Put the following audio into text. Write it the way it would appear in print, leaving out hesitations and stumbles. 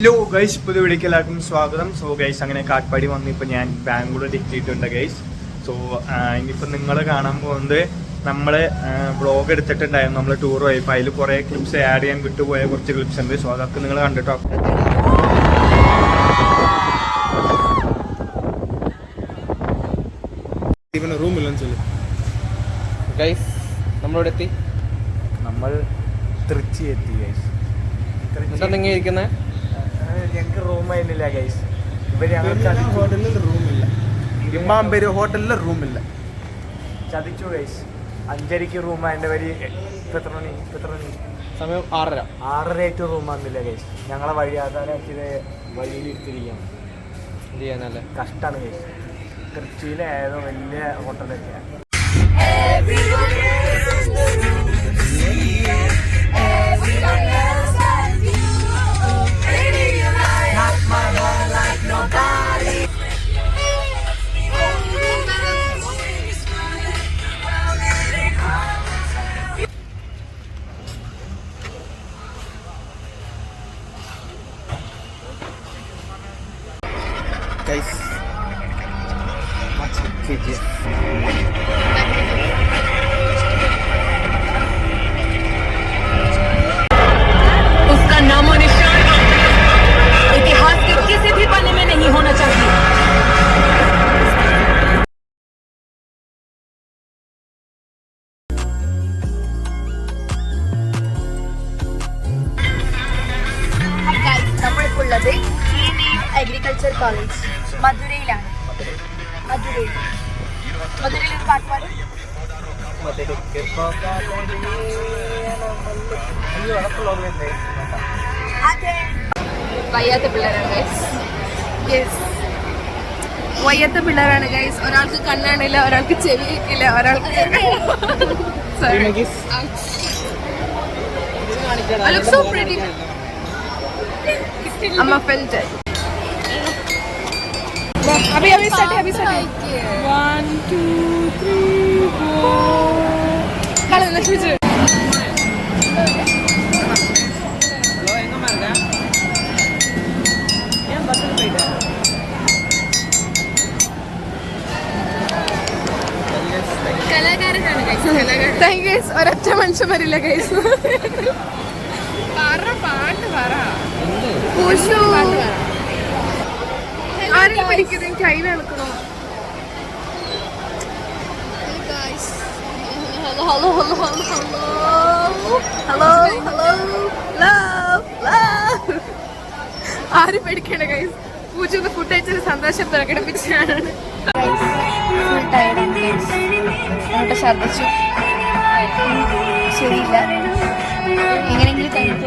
Hello guys, പുതിയ വീഡിയോക്ക് എല്ലാവർക്കും സ്വാഗതം. സോ ഗൈസ്, അങ്ങനെ കാട്ട്പാടി വന്നിപ്പോൾ ഞാൻ ബാംഗ്ലൂർ എത്തിയിട്ടുണ്ട് ഗൈസ്. സോ ഇനിയിപ്പോൾ നിങ്ങൾ കാണാൻ പോകുന്നത് നമ്മൾ വ്ളോഗ് എടുത്തിട്ടുണ്ടായിരുന്നു, നമ്മൾ ടൂർ പോയപ്പോൾ അതിൽ കുറേ ക്ലിപ്സ് ആഡ് ചെയ്യാൻ വിട്ടുപോയ കുറച്ച് ക്ലിപ്സ് ഉണ്ട്. സോ അതൊക്കെ നിങ്ങൾ കണ്ടിട്ടോ. ഗൈസ് നമ്മളിവിടെ എത്തി, നമ്മൾ തൃച്ചി എത്തി ഗൈസ്. എന്താ ഇരിക്കുന്നത്? ഞങ്ങൾക്ക് റൂം ആയിരുന്നില്ല ഗൈസ്. ഇവർ ഹോട്ടലിൽ റൂമില്ല, ഇമ്മാമ്പേര് ഹോട്ടലിൽ റൂമില്ല. ചതിച്ചു ഗൈസ്. 5:30 റൂം അതിൻ്റെ വരി എത്ര മണി സമയം 6:30. 6:30 റൂം ആകുന്നില്ല ഗൈസ്. ഞങ്ങളെ വഴിയാതാനാക്കിയത് വഴിയിലിരുത്തിരിക്കുകയാണ്. എന്ത് ചെയ്യാനല്ലേ, കഷ്ടമാണ് ഗൈസ്. തൃച്ചിയിലെ ഏതോ വലിയ ഹോട്ടലൊക്കെയാണ്. Guys, watch KGF. उसका नामो निशान इतिहास के किसी भी पन्ने में नहीं होना चाहिए. നമ്മളിപ്പുള്ളത് അഗ്രികൾച്ചർ കോളേജ് മധുരയിലാണ്. മധുരയിൽ ഒരു പാട്ട് പാടും. വയ്യാത്ത പിള്ളേരാണ് ഗൈസ്. വയ്യാത്ത പിള്ളേരാണ് ഗൈസ്. ഒരാൾക്ക് കണ്ണാണില്ല, ഒരാൾക്ക് ചെവി കേൾക്കില്ല, ഒരാൾക്ക് so pretty. I'm offended. अभी start. 1 2 3 4. Hello, let's do it. കലാകാരനാണ് ഗൈസ്. Thank you guys. ഒരൊറ്റ മനുഷ്യൻ വരില്ല ഗൈസ്. ആരും പഠിക്കുന്നത് കയ്യിൽ നടക്കണോ? ആരും പേടിക്കണ്ട ഗൈസ്. പൂജ ഫുഡ് അയച്ചൊരു സന്തോഷം പ്രകടിപ്പിച്ചാണ്. ഛർദിച്ചു, ശരിയില്ല, എങ്ങനെയെങ്കിലും കഴിച്ചു.